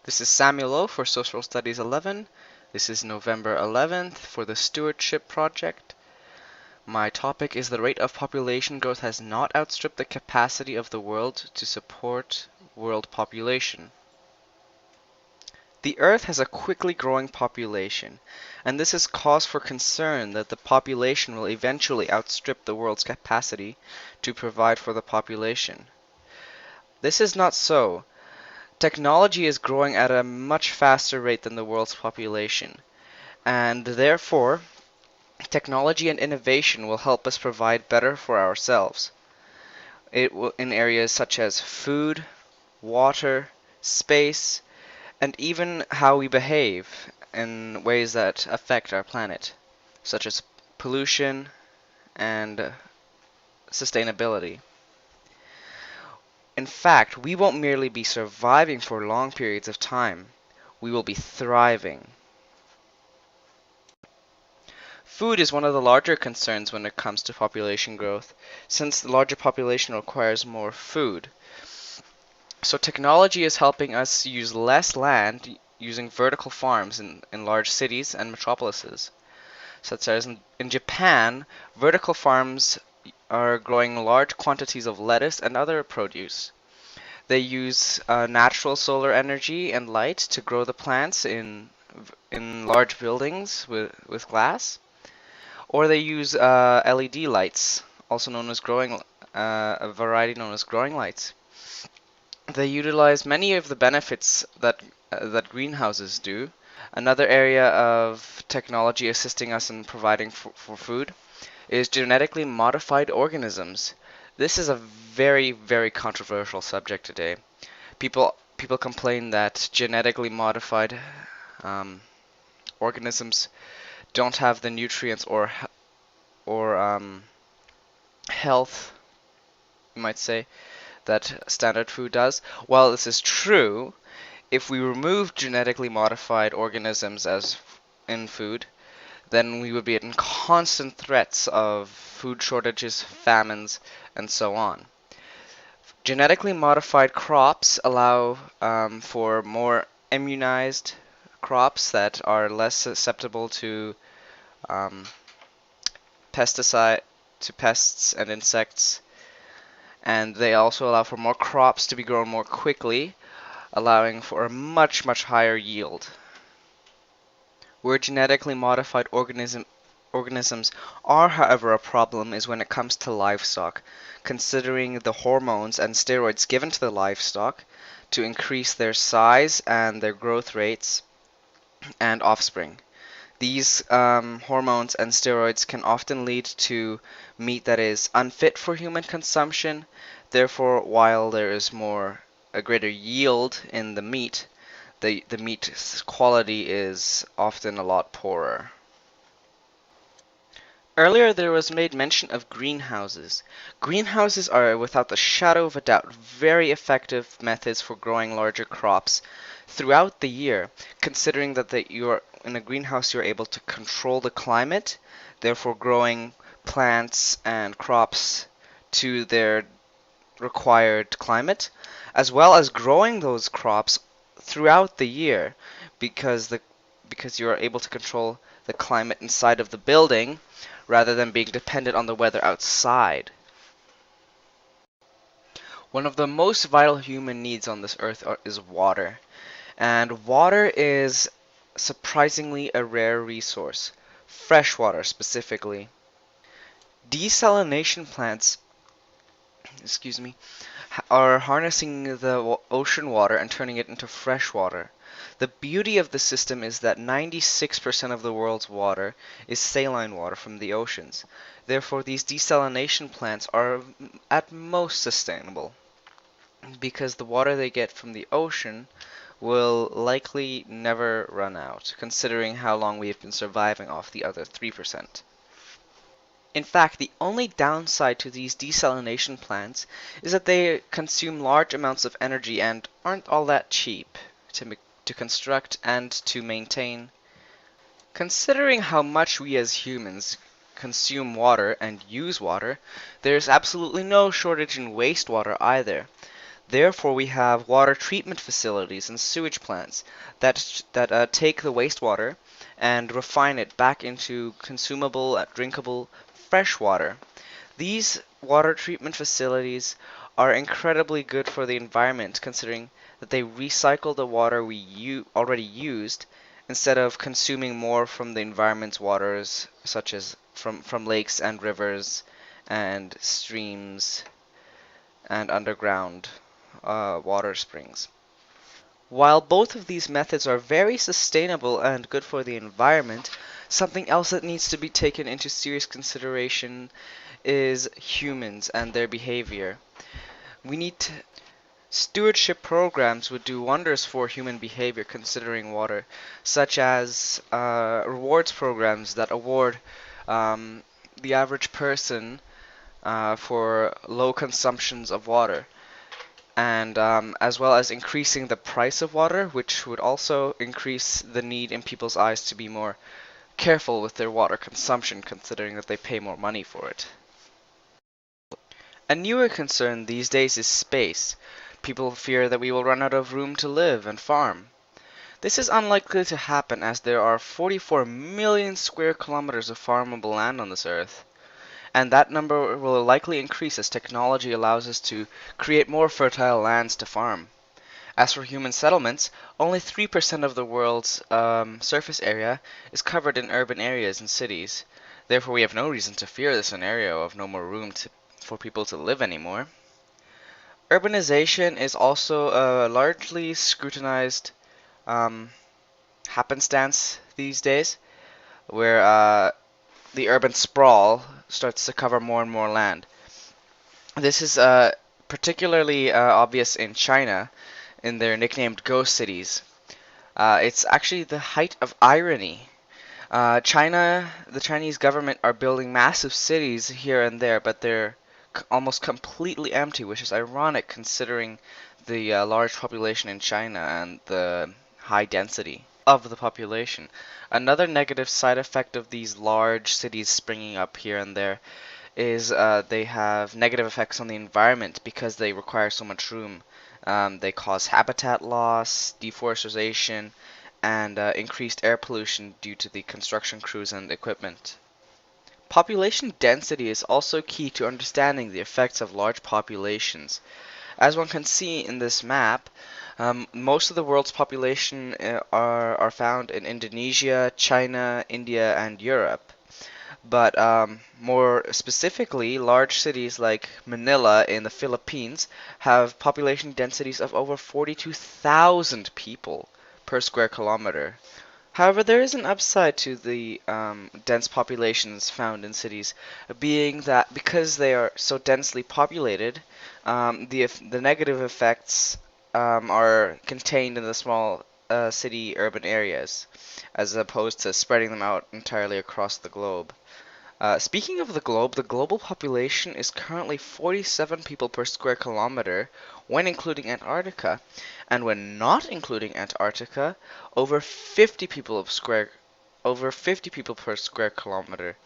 This is Samuel Louw for Social Studies 11. This is November 11th for the Stewardship Project. My topic is the rate of population growth has not outstripped the capacity of the world to support world population. The Earth has a quickly growing population, and this is cause for concern that the population will eventually outstrip the world's capacity to provide for the population. This is not so. Technology is growing at a much faster rate than the world's population, and therefore, technology and innovation will help us provide better for ourselves. It will in areas such as food, water, space, and even how we behave in ways that affect our planet, such as pollution and sustainability. In fact, we won't merely be surviving for long periods of time, we will be thriving. Food is one of the larger concerns when it comes to population growth, since the larger population requires more food. So technology is helping us use less land using vertical farms in large cities and metropolises. Such as in Japan, vertical farms are growing large quantities of lettuce and other produce. They use natural solar energy and light to grow the plants in large buildings with glass, or they use LED lights, also known as a variety known as growing lights. They utilize many of the benefits that greenhouses do. Another area of technology assisting us in providing for food is genetically modified organisms. This is a very, very controversial subject today. People complain that genetically modified organisms don't have the nutrients or health, you might say, that standard food does. While this is true, if we remove genetically modified organisms as in food, then we would be in constant threats of food shortages, famines, and so on. Genetically modified crops allow for more immunized crops that are less susceptible to pests and insects, and they also allow for more crops to be grown more quickly, allowing for a much higher yield. Where genetically modified organisms are, however, a problem is when it comes to livestock, considering the hormones and steroids given to the livestock to increase their size and their growth rates and offspring. These hormones and steroids can often lead to meat that is unfit for human consumption. Therefore, while there is a greater yield in the meat, the meat's quality is often a lot poorer. Earlier there was made mention of greenhouses. Greenhouses are, without the shadow of a doubt, very effective methods for growing larger crops throughout the year, considering that in a greenhouse you're able to control the climate, therefore growing plants and crops to their required climate, as well as growing those crops throughout the year because you are able to control the climate inside of the building rather than being dependent on the weather outside. One of the most vital human needs on this earth is water, and water is surprisingly a rare resource, fresh water specifically. Desalination plants, are harnessing the ocean water and turning it into fresh water. The beauty of the system is that 96% of the world's water is saline water from the oceans. Therefore, these desalination plants are at most sustainable because the water they get from the ocean will likely never run out, considering how long we have been surviving off the other 3%. In fact, the only downside to these desalination plants is that they consume large amounts of energy and aren't all that cheap to construct and to maintain. Considering how much we as humans consume water and use water, there's absolutely no shortage in wastewater either. Therefore, we have water treatment facilities and sewage plants that take the wastewater and refine it back into consumable, drinkable, fresh water. These water treatment facilities are incredibly good for the environment, considering that they recycle the water we already used instead of consuming more from the environment's waters, such as from lakes and rivers and streams and underground water springs. While both of these methods are very sustainable and good for the environment, something else that needs to be taken into serious consideration is humans and their behavior. We need to, Stewardship programs would do wonders for human behavior considering water, such as rewards programs that award um, the average person for low consumptions of water, and as well as increasing the price of water, which would also increase the need in people's eyes to be more careful with their water consumption, considering that they pay more money for it. A newer concern these days is space. People fear that we will run out of room to live and farm. This is unlikely to happen as there are 44 million square kilometers of farmable land on this earth, and that number will likely increase as technology allows us to create more fertile lands to farm. As for human settlements, only 3% of the world's surface area is covered in urban areas and cities. Therefore, we have no reason to fear the scenario of no more room for people to live anymore. Urbanization is also a largely scrutinized um, happenstance these days, where the urban sprawl starts to cover more and more land. This is particularly obvious in China, in their nicknamed ghost cities. It's actually the height of irony. The Chinese government are building massive cities here and there, but they're almost completely empty, which is ironic considering the large population in China and the high density of the population. Another negative side effect of these large cities springing up here and there is they have negative effects on the environment because they require so much room. They cause habitat loss, deforestation, and increased air pollution due to the construction crews and equipment. Population density is also key to understanding the effects of large populations. As one can see in this map, most of the world's population are found in Indonesia, China, India, and Europe. But more specifically, large cities like Manila in the Philippines have population densities of over 42,000 people per square kilometer. However, there is an upside to the dense populations found in cities, being that because they are so densely populated, the negative effects are contained in the small city urban areas, as opposed to spreading them out entirely across the globe. Speaking of the globe, the global population is currently 47 people per square kilometer when including Antarctica, and when not including Antarctica, over 50 people per square kilometer.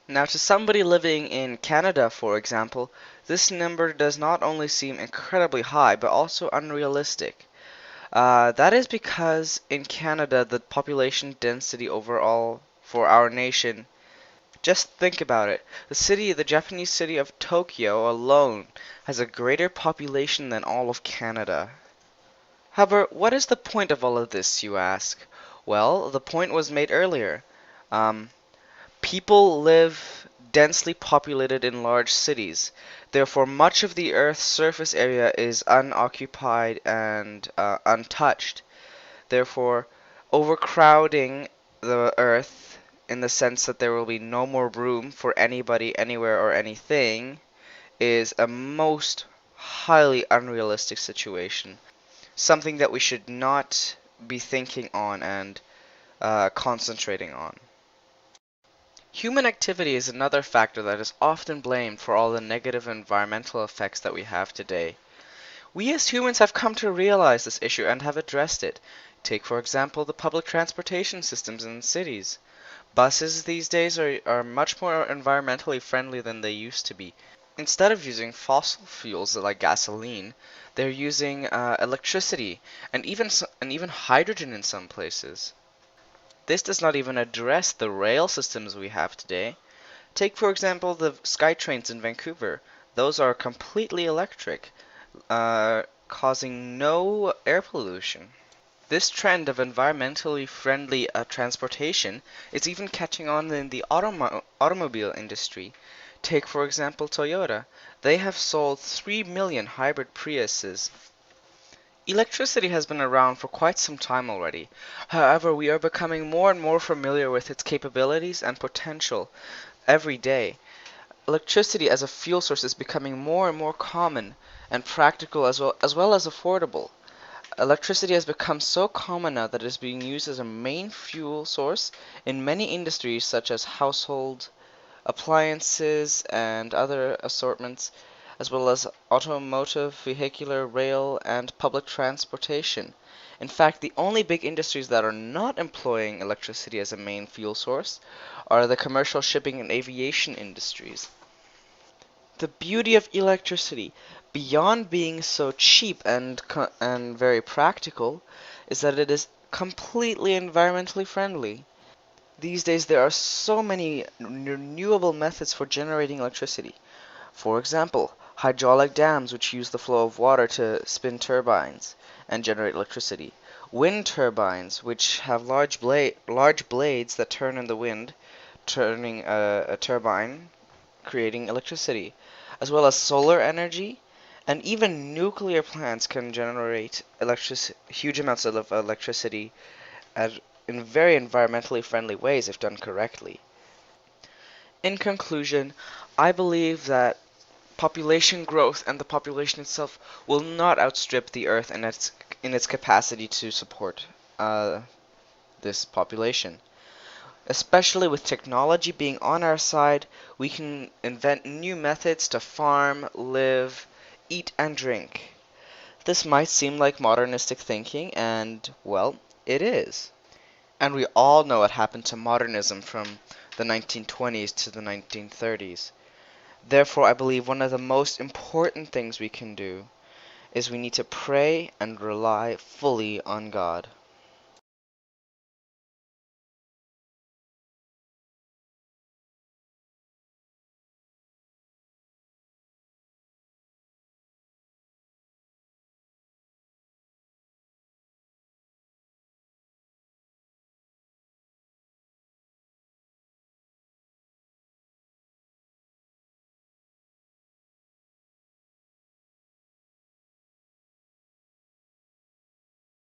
Now, to somebody living in Canada, for example, this number does not only seem incredibly high, but also unrealistic. That is because in Canada, the population density overall for our nation, just think about it. The Japanese city of Tokyo alone has a greater population than all of Canada. However, what is the point of all of this, you ask? Well, the point was made earlier. Um, People live densely populated in large cities. Therefore, much of the Earth's surface area is unoccupied and untouched. Therefore, overcrowding the Earth in the sense that there will be no more room for anybody, anywhere, or anything is a most highly unrealistic situation. Something that we should not be thinking on and concentrating on. Human activity is another factor that is often blamed for all the negative environmental effects that we have today. We as humans have come to realize this issue and have addressed it. Take, for example, the public transportation systems in cities. Buses these days are much more environmentally friendly than they used to be. Instead of using fossil fuels like gasoline, they're using electricity and even hydrogen in some places. This does not even address the rail systems we have today. Take, for example, the SkyTrains in Vancouver. Those are completely electric, causing no air pollution. This trend of environmentally friendly transportation is even catching on in the automobile industry. Take, for example, Toyota. They have sold 3 million hybrid Priuses. Electricity has been around for quite some time already. However, we are becoming more and more familiar with its capabilities and potential every day. Electricity as a fuel source is becoming more and more common and practical as well as affordable. Electricity has become so common now that it is being used as a main fuel source in many industries such as household, appliances, and other assortments, as well as automotive, vehicular, rail, and public transportation. In fact, the only big industries that are not employing electricity as a main fuel source are the commercial shipping and aviation industries. The beauty of electricity, beyond being so cheap and very practical, is that it is completely environmentally friendly. These days there are so many renewable methods for generating electricity. For example, hydraulic dams which use the flow of water to spin turbines and generate electricity. Wind turbines which have large blades that turn in the wind, turning a turbine, creating electricity, as well as solar energy, and even nuclear plants can generate huge amounts of electricity at, in very environmentally friendly ways if done correctly. In conclusion, I believe that population growth and the population itself will not outstrip the Earth in its capacity to support this population. Especially with technology being on our side, we can invent new methods to farm, live, eat, and drink. This might seem like modernistic thinking, and, well, it is. And we all know what happened to modernism from the 1920s to the 1930s. Therefore, I believe one of the most important things we can do is we need to pray and rely fully on God.